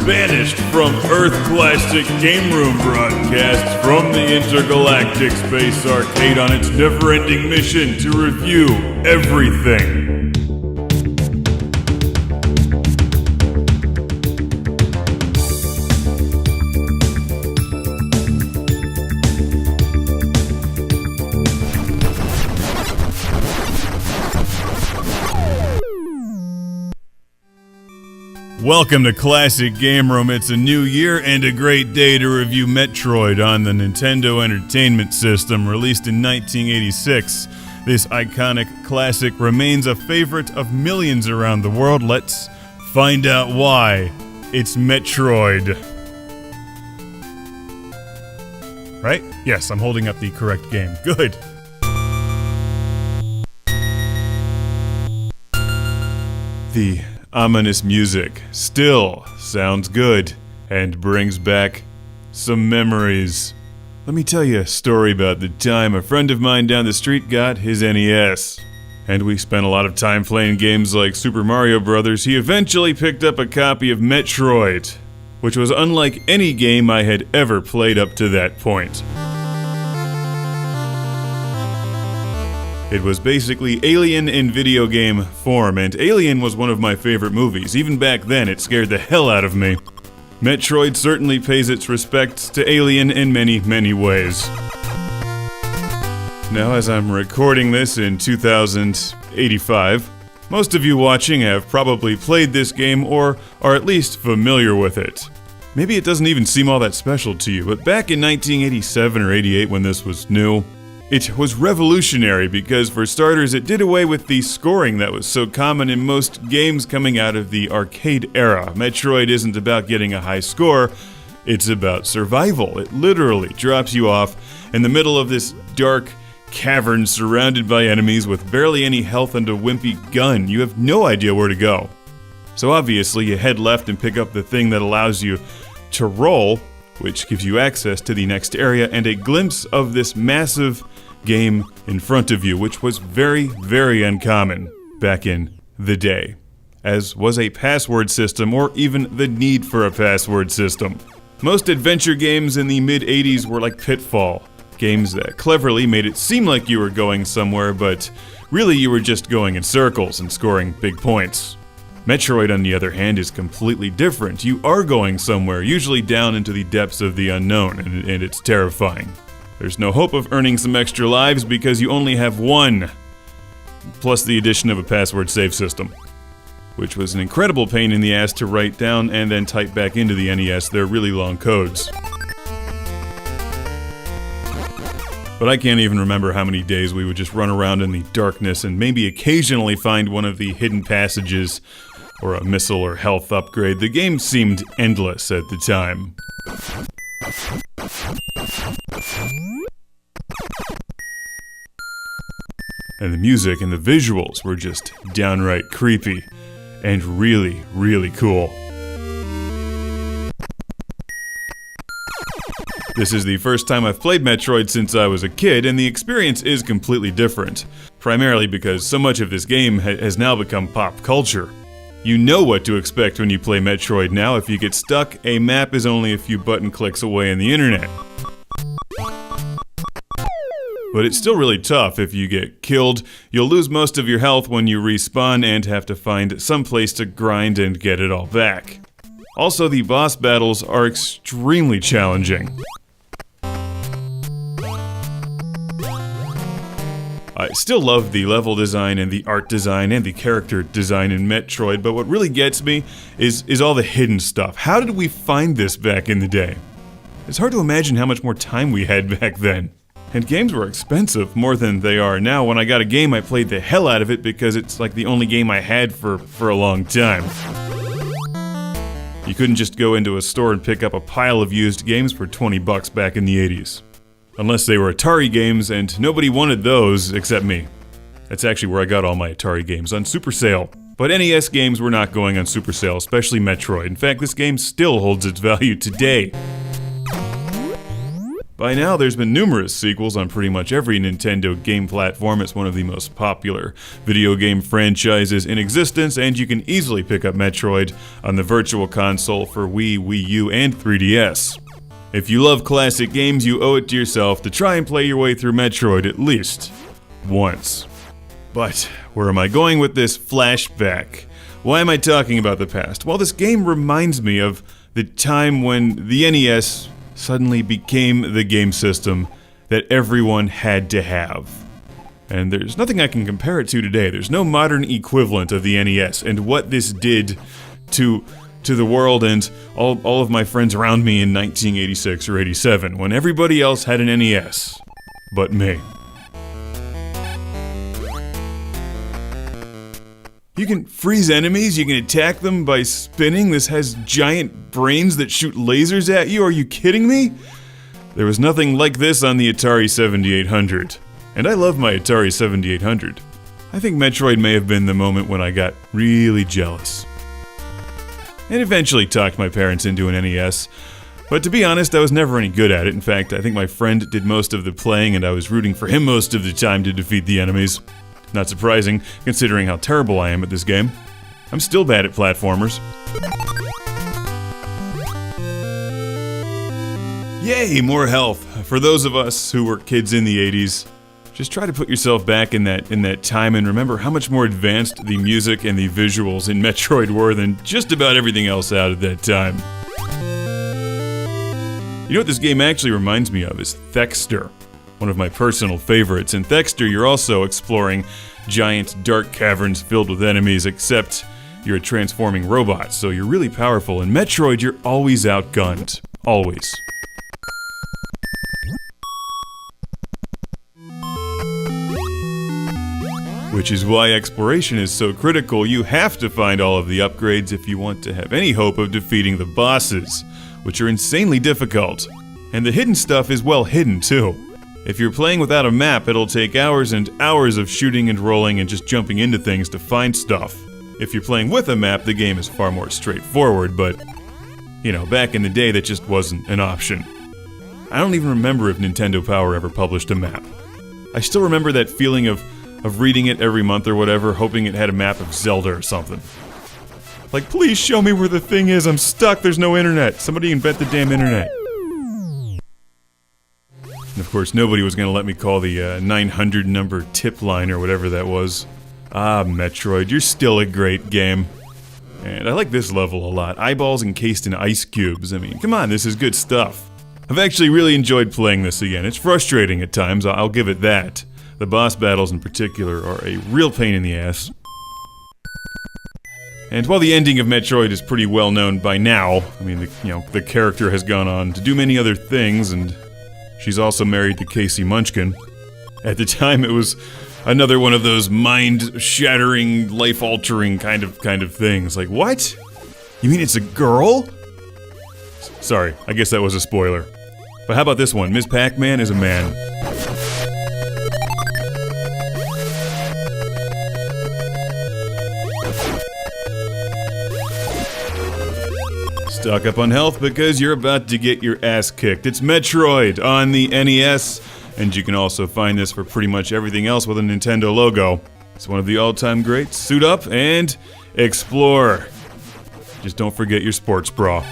Banished from Earth Classic Game Room broadcasts from the Intergalactic Space Arcade on its never-ending mission to review everything. Welcome to Classic Game Room. It's a new year and a great day to review Metroid on the Nintendo Entertainment System, released in 1986. This iconic classic remains a favorite of millions around the world. Let's find out why. It's Metroid. Right? Yes, I'm holding up the correct game. Good. The ominous music still sounds good and brings back some memories. Let me tell you a story about the time a friend of mine down the street got his NES. And we spent a lot of time playing games like Super Mario Bros. He eventually picked up a copy of Metroid, which was unlike any game I had ever played up to that point. It was basically Alien in video game form, and Alien was one of my favorite movies. Even back then, it scared the hell out of me. Metroid certainly pays its respects to Alien in many, many ways. Now, as I'm recording this in 2085, most of you watching have probably played this game or are at least familiar with it. Maybe it doesn't even seem all that special to you, but back in 1987 or 88 when this was new, it was revolutionary because, for starters, it did away with the scoring that was so common in most games coming out of the arcade era. Metroid isn't about getting a high score, it's about survival. It literally drops you off in the middle of this dark cavern surrounded by enemies with barely any health and a wimpy gun. You have no idea where to go. So obviously you head left and pick up the thing that allows you to roll, which gives you access to the next area and a glimpse of this massive game in front of you, which was very, very uncommon back in the day, as was a password system or even the need for a password system. Most adventure games in the mid-80s were like Pitfall, games that cleverly made it seem like you were going somewhere, but really you were just going in circles and scoring big points. Metroid, on the other hand, is completely different. You are going somewhere, usually down into the depths of the unknown, and it's terrifying. There's no hope of earning some extra lives because you only have one, plus the addition of a password save system, which was an incredible pain in the ass to write down and then type back into the NES. They're really long codes. But I can't even remember how many days we would just run around in the darkness and maybe occasionally find one of the hidden passages or a missile or health upgrade. The game seemed endless at the time. And the music and the visuals were just downright creepy and really, really cool. This is the first time I've played Metroid since I was a kid, and the experience is completely different. Primarily because so much of this game has now become pop culture. You know what to expect when you play Metroid now. If you get stuck, a map is only a few button clicks away on the internet. But it's still really tough. If you get killed, you'll lose most of your health when you respawn and have to find some place to grind and get it all back. Also, the boss battles are extremely challenging. I still love the level design and the art design and the character design in Metroid, but what really gets me is all the hidden stuff. How did we find this back in the day? It's hard to imagine how much more time we had back then. And games were expensive, more than they are now. When I got a game, I played the hell out of it because it's like the only game I had for a long time. You couldn't just go into a store and pick up a pile of used games for $20 back in the 80s. Unless they were Atari games, and nobody wanted those except me. That's actually where I got all my Atari games, on Super Sale. But NES games were not going on Super Sale, especially Metroid. In fact, this game still holds its value today. By now, there's been numerous sequels on pretty much every Nintendo game platform. It's one of the most popular video game franchises in existence, and you can easily pick up Metroid on the Virtual Console for Wii, Wii U, and 3DS. If you love classic games, you owe it to yourself to try and play your way through Metroid at least once. But where am I going with this flashback? Why am I talking about the past? Well, this game reminds me of the time when the NES suddenly became the game system that everyone had to have. And there's nothing I can compare it to today. There's no modern equivalent of the NES and what this did to the world and all of my friends around me in 1986 or 87, when everybody else had an NES but me. You can freeze enemies, you can attack them by spinning. This has giant brains that shoot lasers at you. Are you kidding me? There was nothing like this on the Atari 7800. And I love my Atari 7800. I think Metroid may have been the moment when I got really jealous. And eventually talked my parents into an NES. But to be honest, I was never any good at it. In fact, I think my friend did most of the playing and I was rooting for him most of the time to defeat the enemies. Not surprising, considering how terrible I am at this game. I'm still bad at platformers. Yay, more health. For those of us who were kids in the 80s, just try to put yourself back in that time and remember how much more advanced the music and the visuals in Metroid were than just about everything else out at that time. You know what this game actually reminds me of is Thexter. One of my personal favorites. In Thexter, you're also exploring giant dark caverns filled with enemies, except you're a transforming robot, so you're really powerful. In Metroid, you're always outgunned. Always. Which is why exploration is so critical. You have to find all of the upgrades if you want to have any hope of defeating the bosses, which are insanely difficult. And the hidden stuff is well hidden, too. If you're playing without a map, it'll take hours and hours of shooting and rolling and just jumping into things to find stuff. If you're playing with a map, the game is far more straightforward, but, you know, back in the day that just wasn't an option. I don't even remember if Nintendo Power ever published a map. I still remember that feeling of reading it every month or whatever, hoping it had a map of Zelda or something. Like, please show me where the thing is, I'm stuck, there's no internet. Somebody invent the damn internet. And of course, nobody was going to let me call the 900 number tip line or whatever that was. Ah, Metroid, you're still a great game. And I like this level a lot. Eyeballs encased in ice cubes. I mean, come on, this is good stuff. I've actually really enjoyed playing this again. It's frustrating at times, I'll give it that. The boss battles in particular are a real pain in the ass. And while the ending of Metroid is pretty well known by now, I mean, the character has gone on to do many other things, and she's also married to Casey Munchkin. At the time, it was another one of those mind-shattering, life-altering kind of things. Like, what? You mean it's a girl? Sorry, I guess that was a spoiler. But how about this one? Ms. Pac-Man is a man. Stock up on health because you're about to get your ass kicked. It's Metroid on the NES, and you can also find this for pretty much everything else with a Nintendo logo. It's one of the all-time greats. Suit up and explore. Just don't forget your sports bra.